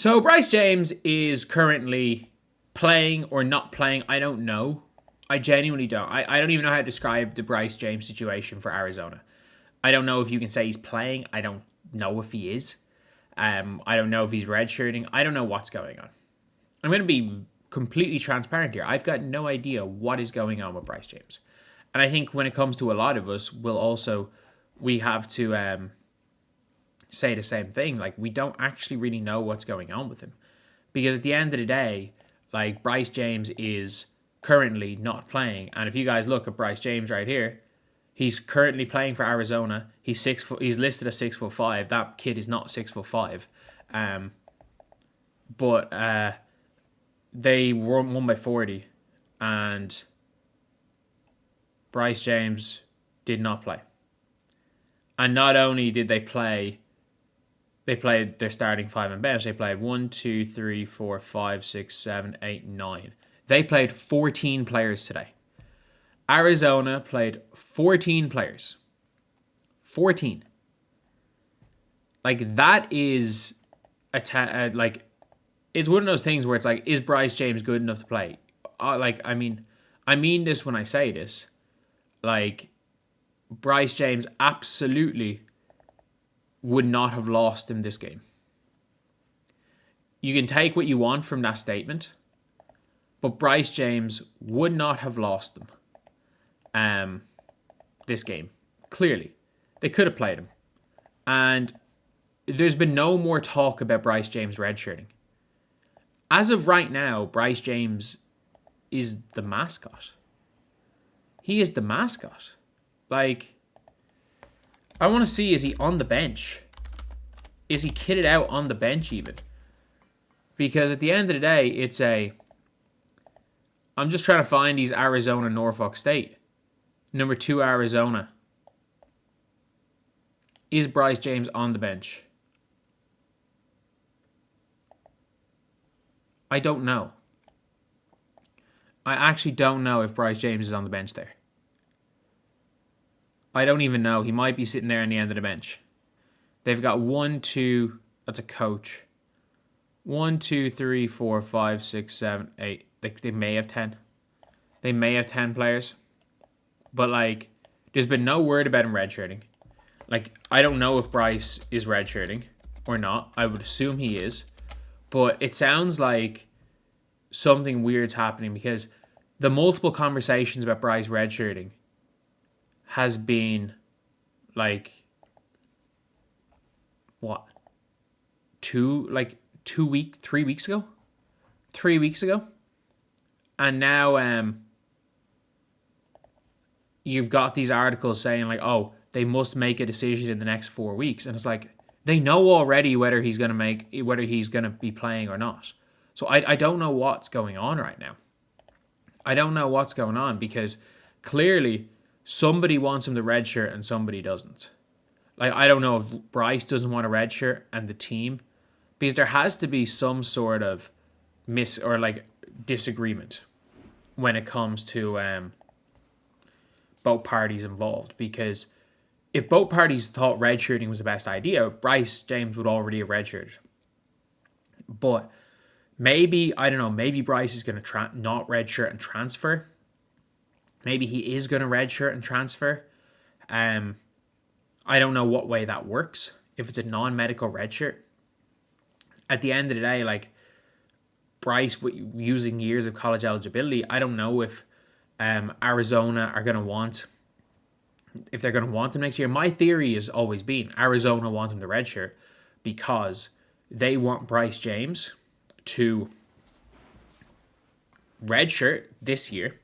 So Bryce James is currently playing or not playing. I don't know. I genuinely don't. I don't even know how to describe the Bryce James situation for Arizona. I don't know if you can say he's playing. I don't know if he is. I don't know if he's redshirting. I don't know what's going on. I'm going to be completely transparent here. I've got no idea what is going on with Bryce James. And I think when it comes to a lot of us, we have to say the same thing. Like, we don't actually really know what's going on with him. Because at the end of the day, like, Bryce James is currently not playing. And if you guys look at Bryce James right here, he's currently playing for Arizona. He's listed as 6'5". That kid is not 6'5". But they won by 40, and Bryce James did not play. And not only did they played their starting five and bench. They played 1, 2, 3, 4, 5, 6, 7, 8, 9. They played 14 players today. Arizona played 14 players. 14. Like, that is it's one of those things where it's like, is Bryce James good enough to play? I mean this when I say this. Like, Bryce James absolutely would not have lost him this game. You can take what you want from that statement, but Bryce James would not have lost them this game. Clearly. They could have played him. And there's been no more talk about Bryce James redshirting. As of right now, Bryce James is the mascot. He is the mascot. Like, I want to see, is he on the bench? Is he kitted out on the bench even? Because at the end of the day, I'm just trying to find these Arizona, Norfolk State. Number 2, Arizona. Is Bryce James on the bench? I don't know. I actually don't know if Bryce James is on the bench there. I don't even know. He might be sitting there on the end of the bench. They've got 1, 2. That's a coach. 1, 2, 3, 4, 5, 6, 7, 8. They may have 10. They may have 10 players. But, like, there's been no word about him redshirting. Like, I don't know if Bryce is redshirting or not. I would assume he is. But it sounds like something weird's happening, because the multiple conversations about Bryce redshirting has been, like, what? 3 weeks ago? 3 weeks ago? And now you've got these articles saying, like, oh, they must make a decision in the next 4 weeks. And it's like, they know already whether he's going to be playing or not. So I don't know what's going on right now. I don't know what's going on, because clearly somebody wants him to redshirt and somebody doesn't. Like, I don't know if Bryce doesn't want a redshirt and the team, because there has to be some sort of disagreement when it comes to both parties involved. Because if both parties thought redshirting was the best idea, Bryce James would already have redshirted. But maybe, I don't know, maybe Bryce is going to not redshirt and transfer. Maybe he is going to redshirt and transfer. I don't know what way that works. If it's a non-medical redshirt. At the end of the day, like, Bryce, using years of college eligibility, I don't know if Arizona are going to want, if they're going to want him next year. My theory has always been Arizona want him to redshirt because they want Bryce James to redshirt this year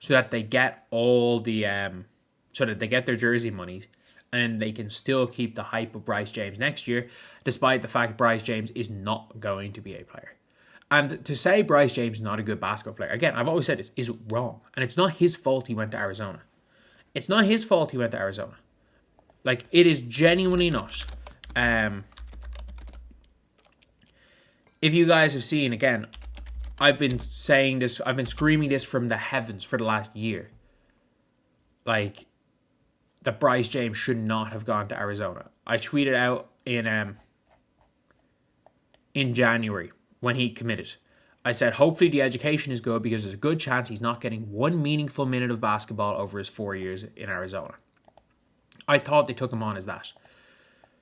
so that they get all the so that they get their jersey money, and they can still keep the hype of Bryce James next year, despite the fact Bryce James is not going to be a player. And to say Bryce James is not a good basketball player, again, I've always said this, is wrong. And it's not his fault he went to Arizona. It's not his fault he went to Arizona. Like, it is genuinely not. If you guys have seen, again, I've been saying this, I've been screaming this from the heavens for the last year. Like, that Bryce James should not have gone to Arizona. I tweeted out in in January when he committed. I said, hopefully the education is good because there's a good chance he's not getting one meaningful minute of basketball over his 4 years in Arizona. I thought they took him on as that.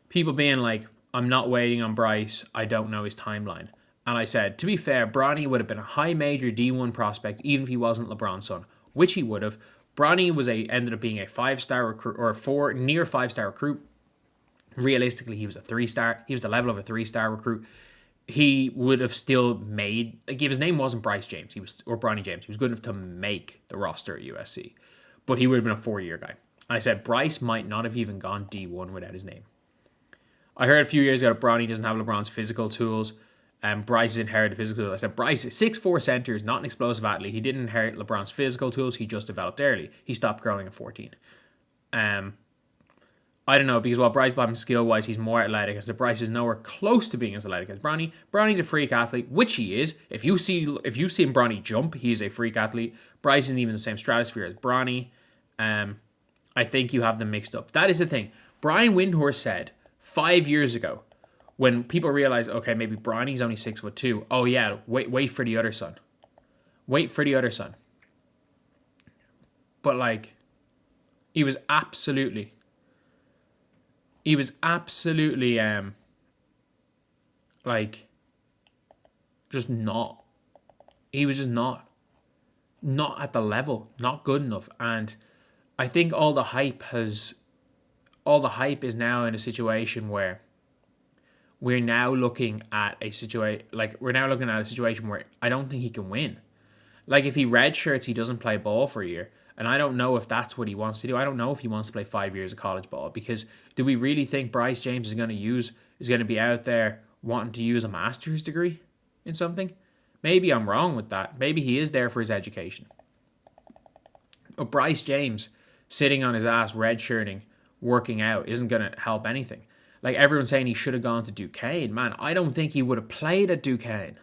People being like, I'm not waiting on Bryce, I don't know his timeline. And I said, to be fair, Bronny would have been a high major D1 prospect even if he wasn't LeBron's son, which he would have. Bronny ended up being a 5-star recruit, or near 5-star recruit. Realistically, he was a 3-star. He was the level of a 3-star recruit. He would have still made, like, if his name wasn't Bryce James, or Bronny James, he was good enough to make the roster at USC. But he would have been a 4-year guy. And I said, Bryce might not have even gone D1 without his name. I heard a few years ago that Bronny doesn't have LeBron's physical tools. Bryce has inherited physical tools. I said, Bryce is 6'4" center, is not an explosive athlete. He didn't inherit LeBron's physical tools. He just developed early. He stopped growing at 14. I don't know, because while Bryce Bottom skill-wise, he's more athletic. I said Bryce is nowhere close to being as athletic as Bronny. Bronny's a freak athlete, which he is. If you've seen Bronny jump, he's a freak athlete. Bryce isn't even the same stratosphere as Bronny. I think you have them mixed up. That is the thing. Brian Windhorst said 5 years ago, when people realized, okay, maybe Bronny's only 6'2". Oh yeah, wait for the other son. Wait for the other son. But like, he was absolutely like, just not. He was just not at the level, not good enough. And I think all the hype is now in a situation where we're now looking at a situation where I don't think he can win. Like, if he redshirts, he doesn't play ball for a year. And I don't know if that's what he wants to do. I don't know if he wants to play 5 years of college ball, because do we really think Bryce James is going to be out there wanting to use a master's degree in something? Maybe I'm wrong with that. Maybe he is there for his education. But Bryce James sitting on his ass redshirting, working out, isn't going to help anything. Like, everyone's saying he should have gone to Duquesne. Man, I don't think he would have played at Duquesne.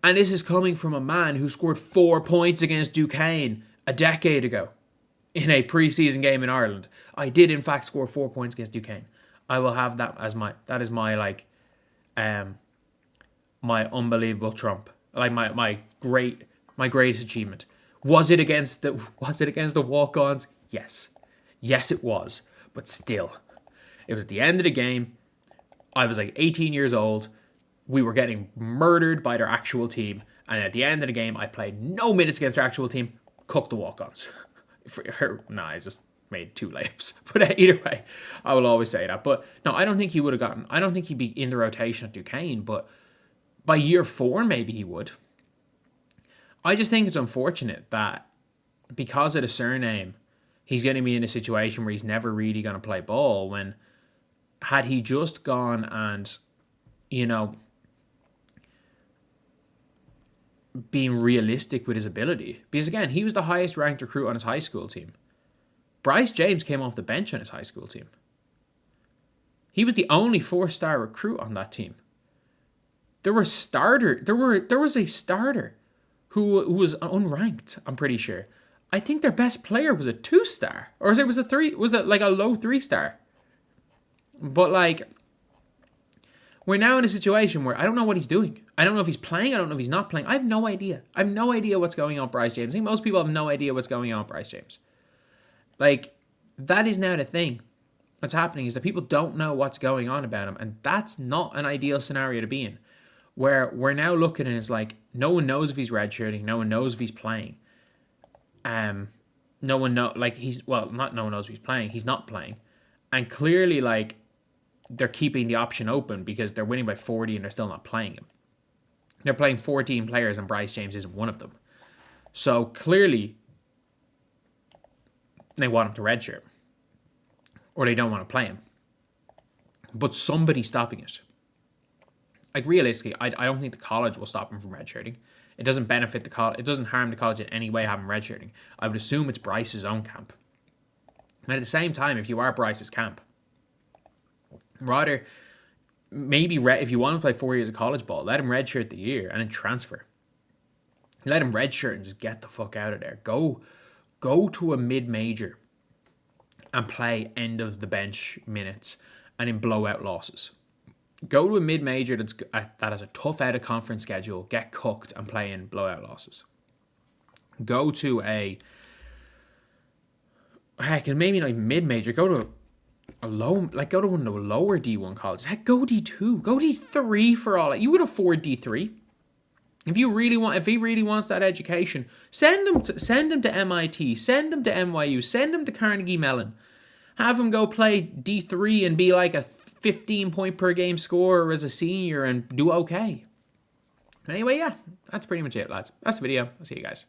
And this is coming from a man who scored 4 points against Duquesne a decade ago in a preseason game in Ireland. I did, in fact, score 4 points against Duquesne. I will have that as my unbelievable trump. Like, my greatest achievement. Was it against the walk-ons? Yes. Yes, it was. But still, it was at the end of the game. I was like 18 years old. We were getting murdered by their actual team. And at the end of the game, I played no minutes against their actual team. Cooked the walk-ons. I just made 2 layups. But either way, I will always say that. But no, I don't think he would have gotten... I don't think he'd be in the rotation at Duquesne. But by year 4, maybe he would. I just think it's unfortunate that because of the surname, he's going to be in a situation where he's never really going to play ball, when had he just gone and, being realistic with his ability. Because again, he was the highest ranked recruit on his high school team. Bryce James came off the bench on his high school team. He was the only 4-star recruit on that team. There was a starter who was unranked, I'm pretty sure. I think their best player was a 2-star. Or was it like a low 3-star? But like, we're now in a situation where I don't know what he's doing. I don't know if he's playing. I don't know if he's not playing. I have no idea. I have no idea what's going on with Bryce James. I think most people have no idea what's going on with Bryce James. Like, that is now the thing that's happening, is that people don't know what's going on about him. And that's not an ideal scenario to be in. Where we're now looking and it's like, no one knows if he's redshirting. No one knows if he's playing. No one knows if he's playing. He's not playing. And clearly, like, they're keeping the option open because they're winning by 40 and they're still not playing him. They're playing 14 players and Bryce James isn't one of them. So clearly, they want him to redshirt. Or they don't want to play him. But somebody's stopping it. Like, realistically, I don't think the college will stop him from redshirting. It doesn't benefit the college. It doesn't harm the college in any way having redshirting. I would assume it's Bryce's own camp. And at the same time, if you are Bryce's camp, rather, maybe if you want to play 4 years of college ball, let him redshirt the year and then transfer. Let him redshirt and just get the fuck out of there. Go to a mid-major and play end of the bench minutes and in blowout losses. Go to a mid-major that has a tough out-of-conference schedule, get cooked and play in blowout losses. Go to a, heck, and maybe not even mid-major, go to go to one of the lower D1 colleges. Heck, go D2, go D3 for all that. You would afford D3. If he really wants that education, send him to MIT, send him to NYU, send him to Carnegie Mellon. Have him go play D3 and be like a 15 point per game scorer as a senior and do okay. Anyway, yeah, that's pretty much it, lads. That's the video. I'll see you guys.